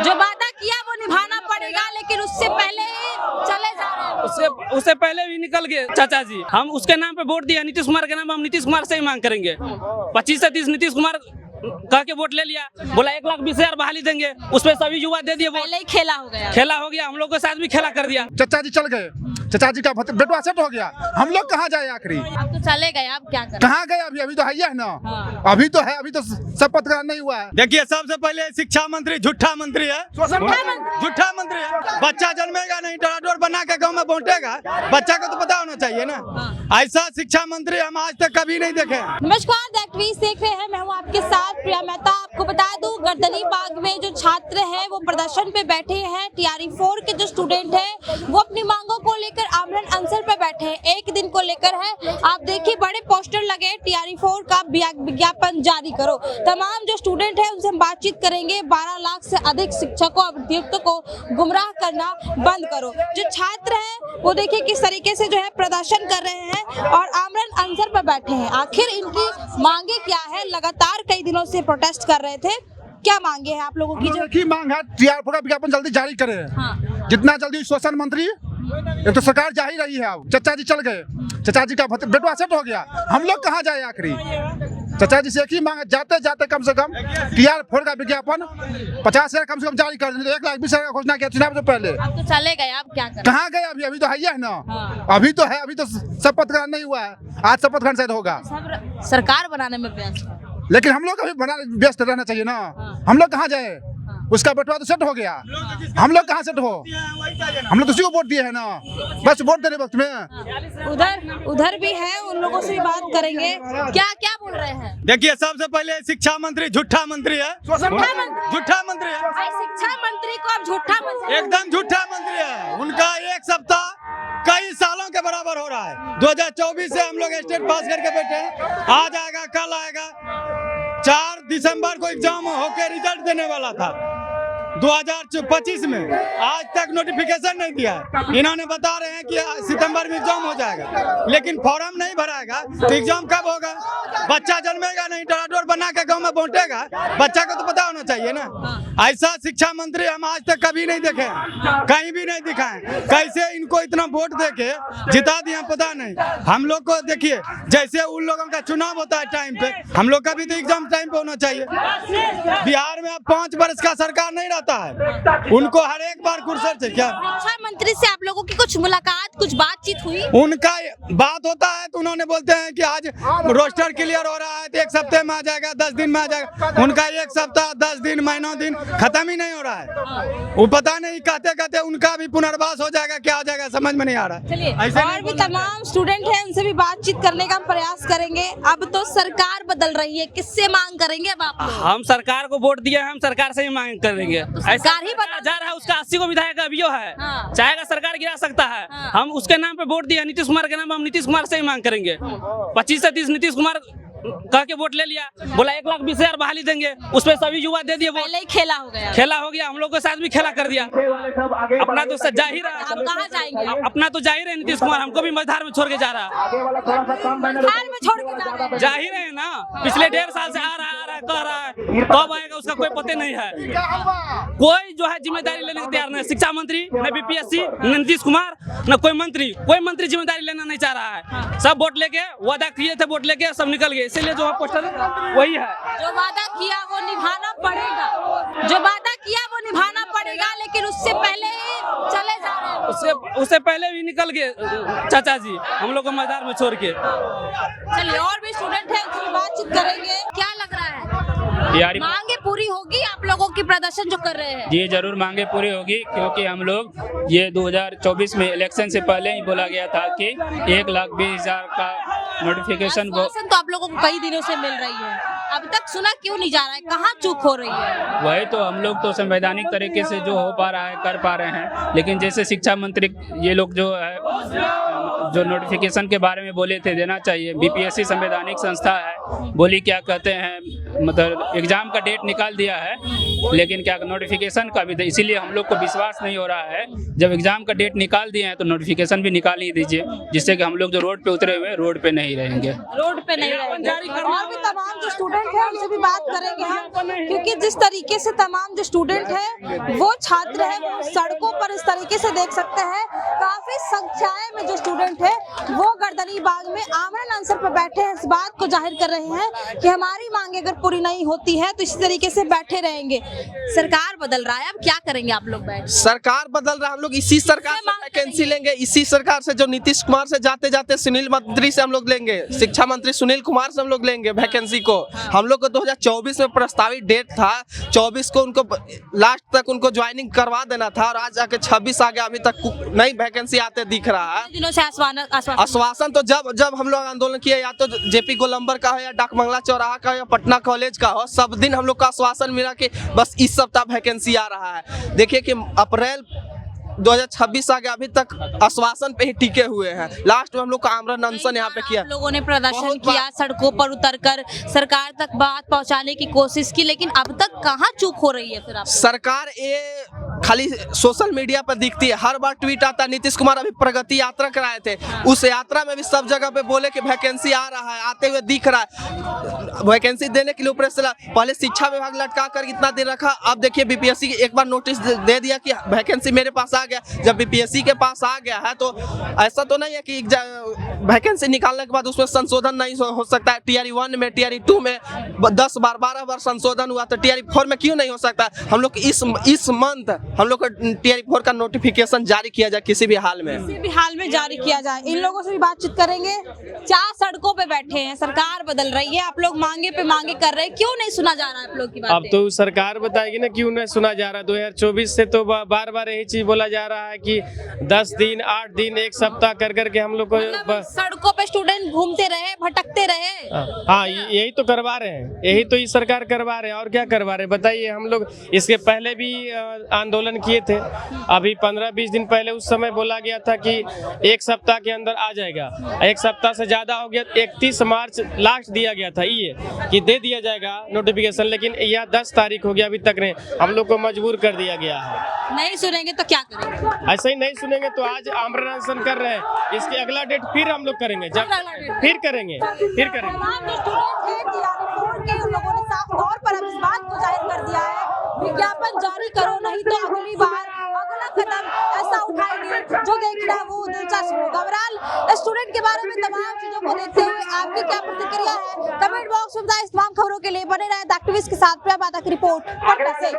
जो वादा किया वो निभाना पड़ेगा, लेकिन उससे पहले ही चले जा रहे हैं। उससे पहले भी निकल गए चाचा जी। हम उसके नाम पे वोट दिया, नीतीश कुमार के नाम, हम नीतीश कुमार से ही मांग करेंगे। 25 से 30 नीतीश कुमार कह के वोट ले लिया, बोला 1,20,000 बहाली देंगे, उसपे सभी युवा दे दिए। पहले ही खेला हो गया, खेला हो गया, हम लोग के साथ भी खेला कर दिया। चाचा जी चल गए, चाचा जी का बेटवा सेट हो गया, हम लोग कहाँ जाए आखिरी? अब तो चले गए, अब क्या करें? कहाँ गए? अभी तो है ना। हाँ। अभी तो है, अभी तो शपथ ग्रहण नहीं हुआ है। देखिए, सबसे पहले शिक्षा मंत्री झूठा मंत्री है, झूठा मंत्री है। बच्चा जन्मेगा नहीं, टराडोर बना के गाँव में बांटेगा, बच्चा को तो पता होना चाहिए ना। ऐसा शिक्षा मंत्री हम आज तक कभी नहीं देखे। नमस्कार, द एक्टिविस्ट देख रहे हैं, मैं हूं आपके साथ प्रिया मेहता। आपको बता दूं, गर्दनी बाग में जो छात्र हैं वो प्रदर्शन पे बैठे हैं। TRE 4 के जो स्टूडेंट हैं वो अपनी मांगों को लेकर आमरण अनशन पे बैठे हैं, एक दिन को लेकर है। आप देखिए, बड़े पोस्टर लगे, TRE 4 का विज्ञापन जारी करो। तमाम जो स्टूडेंट है उनसे हम बातचीत करेंगे। 12 लाख से अधिक शिक्षकों और अभ्यर्थियों को गुमराह करना बंद करो। जो छात्र हैं वो देखिए किस तरीके से जो है प्रदर्शन कर रहे हैं और आमरण अनशन पर बैठे हैं। आखिर इनकी मांगे क्या है? लगातार कई दिनों से प्रोटेस्ट कर रहे थे। क्या मांगे हैं आप लोगों की? जो मांग है, TRE 4 का विज्ञापन जल्दी जारी करे। हाँ। जितना जल्दी शोषण मंत्री, ये तो सरकार जा ही रही है। अब चाचा जी चल गए, चाचा जी का बेटवा सेट हो गया, हम लोग कहाँ जाए आखिरी? चाचा जी से एक ही मांग है, जाते जाते कम से कम TRE 4 का विज्ञापन 50,000 कम से कम जारी कर दें। 1,20,000 का घोषणा किया चुनाव से पहले। अब तो चले गए, अब क्या करें? कहाँ गए? अभी तो है ना। हाँ। अभी तो है, अभी तो शपथ ग्रहण नहीं हुआ है। आज शपथ ग्रहण शायद होगा। सब सरकार बनाने में व्यस्त है। लेकिन हम लोग अभी व्यस्त रहना चाहिए ना। हम लोग कहाँ जाए? उसका बेटवा तो सेट हो गया, हम लोग कहाँ सेट हो? हम लोग उसी को वोट दिए है ना, बस वोट देने वक्त में। उधर भी है, उन लोगों से भी बात करेंगे। क्या क्या बोल रहे हैं? देखिए, सबसे पहले शिक्षा मंत्री झूठा मंत्री है, झूठा मंत्री है। शिक्षा मंत्री को अब झूठा मंत्री, एकदम झूठा मंत्री है। उनका एक सप्ताह कई सालों के बराबर हो रहा है। 2024 से हम लोग स्टेट पास करके बैठे हैं, आज आएगा कल आएगा। 4 दिसंबर को एग्जाम होके रिजल्ट देने वाला था 2025 में, आज तक नोटिफिकेशन नहीं दिया है। इन्होंने बता रहे हैं कि सितंबर में एग्जाम हो जाएगा, लेकिन फॉर्म नहीं भराएगा तो एग्जाम कब होगा? बच्चा जन्मेगा नहीं, टराडोर बना के गाँव में बांटेगा, बच्चा को तो पता होना चाहिए ना। ऐसा शिक्षा मंत्री हम आज तक कभी नहीं देखे, कहीं भी नहीं दिखाए। कैसे इनको इतना वोट देके जिता दिया पता नहीं। हम लोग को देखिए, जैसे उन लोगों का चुनाव होता है टाइम पे, हम लोग का भी तो एग्जाम टाइम पे होना चाहिए। बिहार में अब 5 वर्ष का सरकार नहीं रहता है, उनको हर एक बार कुर्सी से क्या। शिक्षा मंत्री से आप लोगों की कुछ मुलाकात, कुछ बातचीत हुई? उनका बात होता है तो उन्होंने बोलते हैं कि आज रोस्टर क्लियर हो रहा है तो 1 सप्ताह में आ जाएगा, 10 दिन में आ जाएगा। उनका 1 सप्ताह, 10 दिन, महीनों दिन खत्म ही नहीं हो रहा है। वो पता नहीं, कहते कहते उनका भी पुनर्वास हो जाएगा, क्या हो जाएगा समझ में नहीं आ रहा है। चलिए, और भी तमाम स्टूडेंट हैं, उनसे भी बातचीत करने का हम प्रयास करेंगे। अब तो सरकार बदल रही है, किससे मांग करेंगे अब आप लोग? हम सरकार को वोट दिया है, हम सरकार से ही मांग करेंगे। सरकार ही बदल जा रहा है, उसका 80 को विधायक अभी है। हाँ। चाहेगा सरकार गिरा सकता है। हाँ। हम उसके नाम पे वोट दिया, नीतीश कुमार के नाम, हम नीतीश कुमार से ही मांग करेंगे। 25 से 30 नीतीश कुमार कह के वोट ले लिया, बोला 1,20,000 बहाली देंगे, उसपे सभी युवा दे दिए। पहले ही खेला हो गया, खेला हो गया, हम लोग के साथ भी खेला कर दिया। अपना तो जा ही रहा, हम कहाँ जाएंगे? अपना तो जा ही रहे नीतीश कुमार, हमको भी मझधार में छोड़ के जा रहा है। बिहार में छोड़ के जा रहे हैं। जा ही रहे ना, पिछले 1.5 साल से आ रहा है, कह रहा है, कब आएगा उसका कोई पता नहीं है। कोई जो है जिम्मेदारी लेने को तैयार नहीं। शिक्षा मंत्री न BPSC, न नीतीश कुमार, न कोई मंत्री जिम्मेदारी लेना नहीं चाह रहा है। सब वोट लेके वादा किए थे, वोट लेके सब निकल गए। इसलिए जो पोस्टर वही है, जो वादा किया वो निभाना पड़ेगा, जो वादा किया वो निभाना पड़ेगा, लेकिन उससे पहले ही चले जा रहे हैं। उससे पहले भी निकल गए चाचा जी, हम लोग को मैदान में छोड़ के। चलिए, और भी स्टूडेंट हैं, उनसे बातचीत करेंगे। क्या लग रहा है, मांगे पूरी होगी आप लोगों की प्रदर्शन जो कर रहे हैं? जी जरूर मांगे पूरी होगी, क्योंकि हम लोग ये 2024 में इलेक्शन से पहले ही बोला गया था कि 1,20,000 का नोटिफिकेशन तो आप लोगों को कई दिनों से मिल रही है, अब तक सुना क्यों नहीं जा रहा है? कहाँ चूक हो रही है? वही तो, हम लोग तो संवैधानिक तरीके से जो हो पा रहा है कर पा रहे हैं, लेकिन जैसे शिक्षा मंत्री ये लोग जो है जो नोटिफिकेशन के बारे में बोले थे देना चाहिए। बीपीएससी संवैधानिक संस्था है, बोली क्या कहते हैं मतलब एग्जाम का डेट निकाल दिया है, लेकिन क्या नोटिफिकेशन का भी, इसीलिए हम लोग को विश्वास नहीं हो रहा है। जब एग्जाम का डेट निकाल दिए हैं तो नोटिफिकेशन भी निकाल ही दीजिए, जिससे कि हम लोग जो रोड पे उतरे हुए रोड पे नहीं रहेंगे। रोड पे नहीं रहेंगे। और भी तमाम जो स्टूडेंट है उनसे भी बात करेंगे हम, क्योंकि जिस तरीके से तमाम जो स्टूडेंट है वो छात्र है वो सड़कों पर इस तरीके से देख सकते हैं। काफी संख्याएं में जो स्टूडेंट है वो गर्दनी बाग में आमरण अनशन पर बैठे हैं, इस बात को जाहिर कर रहे हैं कि हमारी मांगे अगर पूरी नहीं होती है तो इसी तरीके से बैठे रहेंगे। सरकार बदल रहा है, अब क्या करेंगे आप लोग बैठ? सरकार बदल रहा है, हम लोग इसी सरकार से वैकेंसी लेंगे, इसी सरकार से जो नीतीश कुमार से जाते जाते सुनील मंत्री से हम लोग लेंगे, शिक्षा मंत्री सुनील कुमार से हम लोग लेंगे वैकेंसी को। हम लोग को 2024 में प्रस्तावित डेट था, 24 को उनको लास्ट तक उनको ज्वाइनिंग करवा देना था और आज आके 26 आ गया, अभी तक नई वैकेंसी आते दिख रहा है। दिनों से आश्वासन तो जब हम लोग आंदोलन किए, या तो जेपी गोलंबर का हो या डाकबंगला चौराहा का या पटना कॉलेज का हो, सब दिन हम लोग का आश्वासन मिला कि बस इस सप्ताह वैकेंसी आ रहा है। देखिए कि अप्रैल 2026 आ गया, अभी तक आश्वासन पे ही टिके हुए हैं। लास्ट में हम लोग का आमरण अनशन यहाँ पे किया, लोगों ने प्रदर्शन किया, सड़कों पर उतरकर सरकार तक बात पहुंचाने की कोशिश की, लेकिन अब तक कहाँ चूक हो रही है फिर आप? सरकार ये खाली सोशल मीडिया पर दिखती है, हर बार ट्वीट आता है। नीतीश कुमार अभी प्रगति यात्रा कराए थे, उस यात्रा में भी सब जगह पे बोले कि वैकेंसी आ रहा है, आते हुए दिख रहा है। वैकेंसी देने के लिए ऊपर से पहले शिक्षा विभाग लटका कर इतना दिन रखा, अब देखिए बीपीएससी एक बार नोटिस दे दिया कि वैकेंसी मेरे पास आ गया। जब बीपीएससी के पास आ गया है तो ऐसा तो नहीं है कि वैकेंसी निकालने के बाद उसमें संशोधन नहीं हो सकता है। टीआरई 1 में, टीआरई 2 में 10 बार 12 बार संशोधन हुआ, तो टीआरई 4 में क्यों नहीं हो सकता? हम लोग इस मंथ हम लोग को टीआरई 4 का नोटिफिकेशन जारी किया जाए, किसी भी हाल में, किसी भी हाल में जारी किया जाए। इन लोगों से भी बातचीत करेंगे। 4 सड़कों पे बैठे हैं, सरकार बदल रही है, आप लोग मांगे पे मांगे कर रहे हैं, क्यों नहीं सुना जा रहा है आप लोग की बातें? अब तो सरकार बताएगी ना क्यों नहीं सुना जा रहा। 2024 से तो बार बार यही चीज बोला जा रहा है कि 10 दिन 8 दिन 1 सप्ताह कर करके हम लोग को सड़कों पे स्टूडेंट घूमते रहे, भटकते रहे। हाँ, यही तो करवा रहे हैं, यही तो ये सरकार करवा रहे हैं, और क्या करवा रहे हैं बताइए। हम लोग इसके पहले भी आंदोलन किए थे, अभी 15-20 दिन पहले उस समय बोला गया था कि 1 सप्ताह के अंदर आ जाएगा, 1 सप्ताह से ज्यादा हो गया। 31 मार्च लास्ट दिया गया था ये कि दे दिया जाएगा नोटिफिकेशन, लेकिन यह 10 तारीख हो गया, अभी तक नहीं। हम लोग को मजबूर कर दिया गया है। नहीं सुनेंगे तो क्या करेंगे? ऐसे ही नहीं सुनेंगे तो आज आमरण अनशन कर रहे हैं, इसके अगला डेट फिर हम लोग करेंगे, जब फिर करेंगे। तमाम जो स्टूडेंट हैं टीआरई 4 के, उन लोगों ने साफ तौर पर अब इस बात को जाहिर कर दिया है, विज्ञापन जारी करो नहीं तो अगली बार अगला कदम ऐसा उठाएंगे जो देखना है वो दिलचस्प होगा। ओवरऑल स्टूडेंट के बारे में तमाम चीजों को देखते हुए आपकी क्या प्रतिक्रिया है, कमेंट बॉक्स में बताएं। इस तमाम खबरों के लिए बने रहे एक्टिविस्ट के साथ। प्रिया बाधा की रिपोर्ट पटना से।